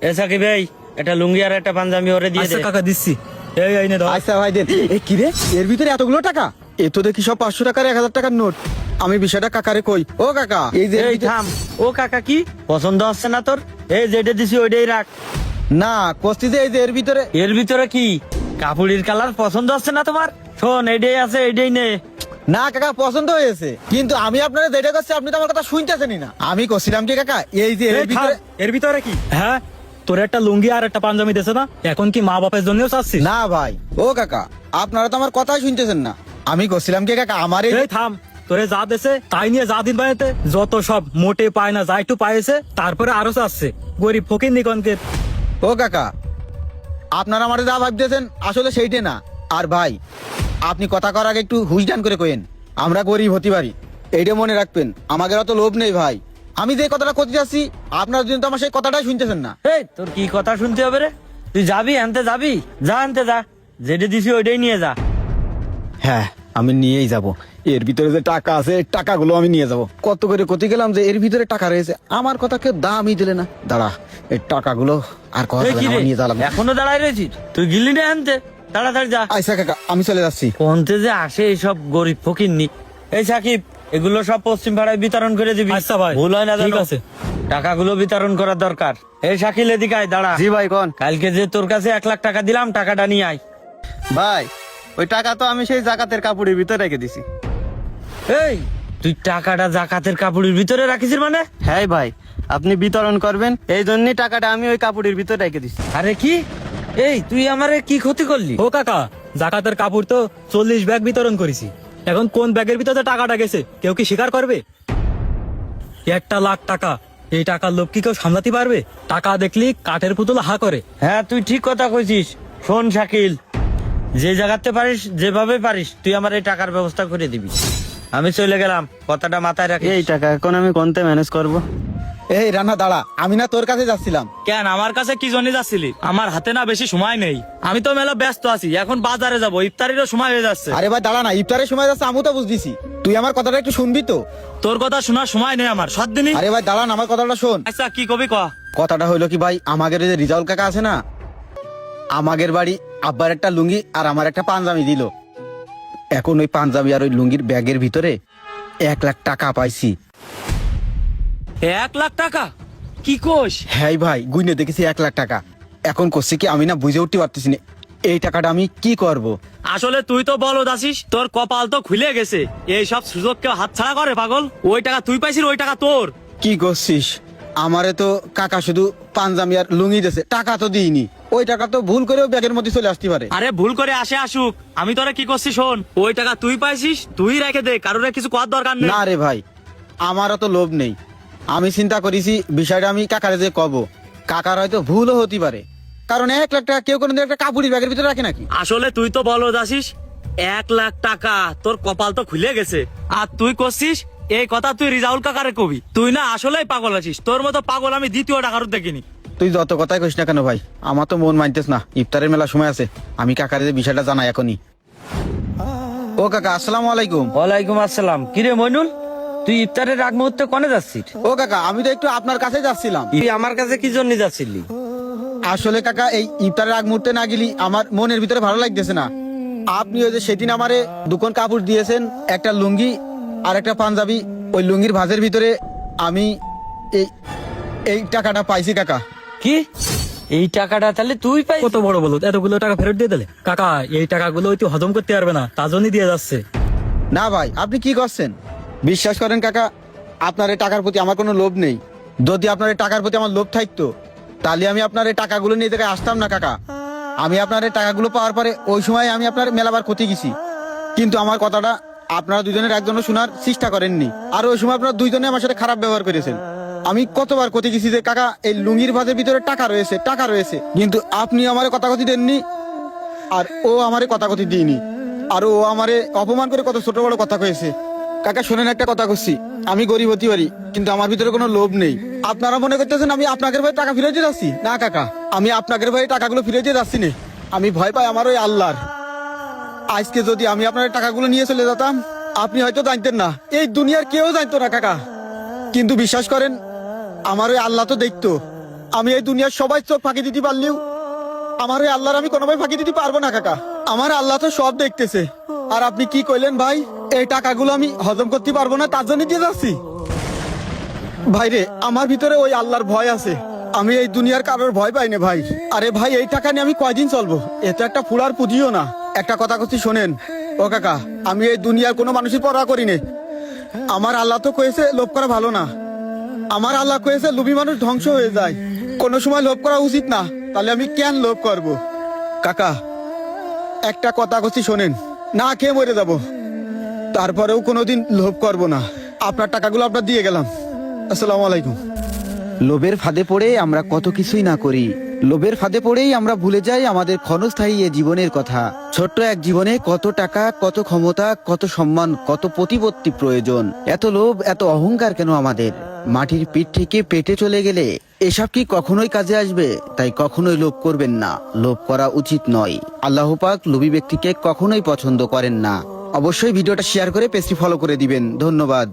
এ সাকিব ভাই, একটা লুঙ্গি আর একটা পাঞ্জাবি ওরে দিয়ে দে। আচ্ছা কাকা দিচ্ছি। এই এই নে ধর। আচ্ছা ভাই দেন। কি রে, এর ভিতরে এতগুলো টাকা? এ তো দেখি সব 500 টাকার 1000 টাকার নোট। আমি বিষয়টা কাকারে কই। ও কাকা, এই যে এই থাম। ও কাকা, কি পছন্দ হচ্ছে না তোর? এই যেটা দিছি ওইটাই রাখ। না কস্তি যে এই যে এর ভিতরে। এর ভিতরে কি কাপড়ের কালার পছন্দ হচ্ছে না তোমার? শোন, এইটাই আছে, এইটাই নে। না কাকা, পছন্দ হয়েছে, কিন্তু আমি আপনারা যেটা করছি আপনি তো আমার কথা শুনতেছেনই না। আমি কছিলাম কি কাকা, এই যে এই এর ভিতরে। থাম, এর ভিতরে কি? হ্যাঁ, তোর একটা লুঙ্গি আর একটা পাঞ্জাবি দেছে না, এখন কি মা বাপের জন্যও চাচ্ছিস? না ভাই, ও কাকা আপনারা তো আমার কথাই শুনতেছেন না। আমি কছিলাম কি কাকা, আমার এই এই থাম, তোরে যা দেছে তাই নিয়ে যা দিন বাড়িতে যত সব মোটে পায় না, যা একটু পাইছে তারপরে আরো চাচ্ছে গরিব ফকির নিকনকে। ও কাকা, আপনারা আমার যা ভাবতেছেন আসলে সেইটা না। আর ভাই, আপনি কথা করার আগে একটু হুশ ডান করে কইেন। আমরা গরিব হতে পারি, এইটা মনে রাখবেন। আমাদের অত লোভ নেই ভাই। আমি যে কথাটা করতে যাচ্ছি আপনার জন্য তো আমার সেই কথাটাই শুনতেছেন না। এই তোর কি কথা শুনতে হবে রে? তুই যাবি আনতে, যাবি, যা আনতে যা। যেটা দিছি ওইটাই নিয়ে যা। হ্যাঁ, আমি নিয়েই যাব। এর ভিতরে যে টাকা আছে, এই টাকাগুলো আমি নিয়ে যাব। কত করে কতি গেলাম যে এর ভিতরে টাকা রয়েছে, আমার কথা কেউ দামই দিলে না। দাঁড়া, এই টাকাগুলো আর কথা এই কি রে, নিয়ে যালাম। এখনো দাঁড়ায় রয়েছিস? তুই গিলি না আনতে, তাড়াতাড়ি যা। আচ্ছা কাকা, আমি চলে যাচ্ছি। কোনতে যে আসে এইসব গরিব ফকির নি। এই সাকিব, এগুলো সব পশ্চিম পাড়ায় বিতরণ করে দিবি। আচ্ছা ভাই, ভুল হয় না ঠিক যেন। আছে। টাকাগুলো বিতরণ করার দরকার। এই শাকিল, এদিকে আয়, দাঁড়া। জি ভাই, কোন কালকে যে তোর কাছে 1 লাখ টাকা দিলাম, টাকাটা নিয়ে আয়। ভাই? ওই টাকা তো আমি সেই জাকাতের কাপড়ের ভিতরে রেখে দিছি। এই, তুই টাকাটা জাকাতের কাপড়ের ভিতরে রাখিস মানে? হ্যাঁ ভাই, আপনি বিতরণ করবেন এই জন্যই টাকাটা আমি ওই কাপড়ের ভিতরে রেখে দিছি। আরে কি, এই তুই আমারে কি ক্ষতি করলি? ও কাকা, জাকাতের কাপড় তো 40 ব্যাগ বিতরণ করেছি। এখন কোন ব্যাগের ভিতরে টাকাটা গেছে কেউ কি স্বীকার করবে? 1 লাখ টাকা, এই টাকার লোভ কি কেউ সামলাতে পারবে? টাকা দেখলি কাঠের পুতুল হা করে। হ্যাঁ, তুই ঠিক কথা কইছিস। শোন শাকিল, যে জায়গাতে পারিস, যেভাবে পারিস, তুই আমার এই টাকার ব্যবস্থা করে দিবি। আমি চলে গেলাম, কথাটা মাথায় রাখি। এই টাকা এখন আমি কোনতে ম্যানেজ করব? এই রানা দাঁড়া, আমি না তোর কাছে যাচ্ছিলাম। কেন আমার কাছে কি জন্য যাচ্ছিলি? আমার হাতে না বেশি সময় নেই, আমি তো মেলা ব্যস্ত আছি। এখন বাজারে যাব, ইফতারিরও সময় হয়ে যাচ্ছে। আরে ভাই দাঁড়া না, ইফতারের সময় যাচ্ছে, আমি তো বুঝতেছি। তুই আমার কথাটা একটু শুনবি তো? তোর কথা শোনার সময় নেই আমার, সব দিনই। আরে ভাই দাঁড়া না, আমার কথাটা শোন। আচ্ছা, কি কবি ক। কথাটা হইলো কি ভাই, আমাদের যে রিজাউল কাকা আছে না, আমাদের বাড়ি আব্বার একটা লুঙ্গি আর আমার একটা পাঞ্জাবি দিল। এখন ওই পাঞ্জাবি আর ওই লুঙ্গির ব্যাগের ভিতরে 1 লাখ টাকা পাইছি। 1 লাখ টাকা? কি কোষ? হ্যাঁ ভাই, গুইনে দেখেছি 1 লাখ টাকা। এখন করছি কি, আমি না বুঝে উঠতে পারতেছি না এই টাকাটা আমি কি করব। আসলে তুই তো বলদ আছিস, তোর কপাল তো খুলে গেছে। এই সব সুযোগ কেউ হাতছাড়া করে পাগল? ওই টাকা তুই পাইছিস, ওই টাকা তোর। কি করছিস? আমারে তো কাকা শুধু পাঞ্জাবি আর লুঙ্গি দিয়েছে, টাকা তো দিইনি। ওই টাকা তো ভুল করেও ব্যাগের মধ্যে চলে আসতে পারে। আরে ভুল করে আসে আসুক, আমি তোরা কি করছি শোন। ওই টাকা তুই পাইছিস, তুই রেখে দে, কারোর কিছু করার দরকার নেই। না রে ভাই, আমারও তো লোভ নেই। আমি চিন্তা করেছি বিষয়টা আমি কাকারে যে কব, কাকার হয়তো ভুলও হতে পারে। কারণ 1 লাখ টাকা কেউ কোনোদিন একটা কাপড়ের ব্যাগের ভিতরে রাখে নাকি? আসলে তুই তো বলদ আছিস, 1 লাখ টাকা, তোর কপাল তো খুলে গেছে। আর তুই করছিস এই কথা, তুই রিজাউল কাকারে কবি? তুই না আসলেই পাগল আছিস, তোর মতো পাগল আমি দ্বিতীয় টাকারও দেখিনি। তুই যত কথাই কইস না কেন ভাই, আমার তো মন মানতেস না। ইফতারের মেলা সময় আছে, আমি কাকারে যে বিষয়টা জানাই এখনই। ও কাকা, আসসালামু আলাইকুম। ওয়ালাইকুম আসসালাম। কিরে মইনুল, তুই ইফতারের আগ মুহূর্তে কনে যাচ্ছিস? ও কাকা, আমি তো একটু আপনার কাছে যাচ্ছিলাম। তুই আমার কাছে কি জন্য যাচ্ছিলি? আসলে কাকা, এই ইফতারের আগ মুহূর্তে না গেলি আমার মনের ভিতরে ভালো লাগতেছে না। আপনি ওই যে সেদিন আমারে দুখন কাপড় দিয়েছেন, একটা লুঙ্গি আর একটা পাঞ্জাবি। ওই লুঙ্গির ভাঁজের ভিতরে আমি এই এই টাকাটা পাইছি কাকা। কি, এই টাকাটা তাহলে তুই পাই? কত বড় বলদ, এতগুলো টাকা ফেরত দিয়ে দিলে? কাকা, এই টাকাগুলো ওই তুই হজম করতে পারবে না, তার জন্যই দিয়ে যাচ্ছে। না ভাই, আপনি কি করছেন? বিশ্বাস করেন কাকা, আপনার এই টাকার প্রতি আমার কোনো লোভ নেই। যদি আপনার এই টাকার প্রতি আমার লোভ থাকতো, তাহলে আমি আপনার এই টাকাগুলো নিয়ে জায়গায় আসতাম না কাকা। আমি আপনার এই টাকাগুলো পাওয়ার পরে ওই সময় আমি আপনার মেলাবার ক্ষতি গেছি, কিন্তু আমার কথাটা আপনারা দুজনের একজনও শোনার চেষ্টা করেননি। আর ওই সময় আপনারা দুইজনে আমার সাথে খারাপ ব্যবহার করেছেন। আমি কতবার ক্ষতি গেছি যে কাকা এই লুঙ্গির ভাজের ভিতরে টাকা রয়েছে, টাকা রয়েছে, কিন্তু আপনি আমার কথা কথি দেননি, আর ও আমারে কথা কথি দিইনি। আর ও আমারে অপমান করে কত ছোট বড় কথা কয়েছে। কাকা শোনেন, একটা কথা করছি, আমি গরিব হতে পারি, কিন্তু আমার ভিতরে কোনো লোভ নেই। আপনারা মনে করতেছেন আমি আপনাদের ভাই টাকা ফিরে দিয়ে যাচ্ছি? না কাকা, আমি আপনাদের ভাই টাকাগুলো ফিরে দিয়ে যাচ্ছি না। আমি ভয় পাই আমার ওই আল্লাহর। আজকে যদি আমি আপনার টাকাগুলো নিয়ে চলে যেতাম, আপনি হয়তো জানতেন না, এই দুনিয়ার কেউ জানতো না কাকা। কিন্তু বিশ্বাস করেন, আমার ওই আল্লাহ তো দেখতো আমি এই দুনিয়ার সবাই চোখ ফাঁকি দিতে পারলেও আমার এই আল্লাহর আমি কোনোভাবে ফাঁকি দিতে পারবো না কাকা। আমার আল্লাহ তো সব দেখতেছে। আর আপনি কি কইলেন ভাই, এই টাকাগুলো আমি হজম করতে পারবো না তার জন্য দিয়ে যাচ্ছি? ভাইরে, আমার ভিতরে ওই আল্লাহর ভয় আছে। আমি এই দুনিয়ার কারোর ভয় পাই না ভাই। আরে ভাই, এই টাকা নিয়ে আমি কয়দিন চলবো? এ তো একটা ফুলার পুঁজিও না। একটা কথা করছি শোনেন ও কাকা, আমি এই দুনিয়ার কোনো মানুষের পরোয়া করি না। আমার আল্লাহ তো কয়েছে লোভ করা ভালো না। আমার আল্লাহ কয়েছে লোভী মানুষ ধ্বংস হয়ে যায়। কোনো সময় লোভ করা উচিত না, তাহলে আমি কেন লোভ করব? কাকা, একটা কথা করছি শোনেন, না খেয়ে মরে যাব, তারপরেও কোনোদিন লোভ করব না। আপনার টাকাগুলো আপনার দিয়ে গেলাম। আসসালামু আলাইকুম। লোভের ফাঁদে পড়ে আমরা কত কিছুই না করি। লোভের ফাঁদে পড়েই আমরা ভুলে যাই আমাদের ক্ষণস্থায়ী এ জীবনের কথা। ছোট্ট এক জীবনে কত টাকা, কত ক্ষমতা, কত সম্মান, কত প্রতিপত্তি প্রয়োজন। এত লোভ, এত অহংকার কেন আমাদের? মাটির পিঠ থেকে পেটে চলে গেলে এসব কি কখনোই কাজে আসবে? তাই কখনোই লোভ করবেন না, লোভ করা উচিত নয়। আল্লাহ পাক লোভী ব্যক্তিকে কখনোই পছন্দ করেন না। অবশ্যই ভিডিওটা শেয়ার করে পেজটি ফলো করে দিবেন। ধন্যবাদ।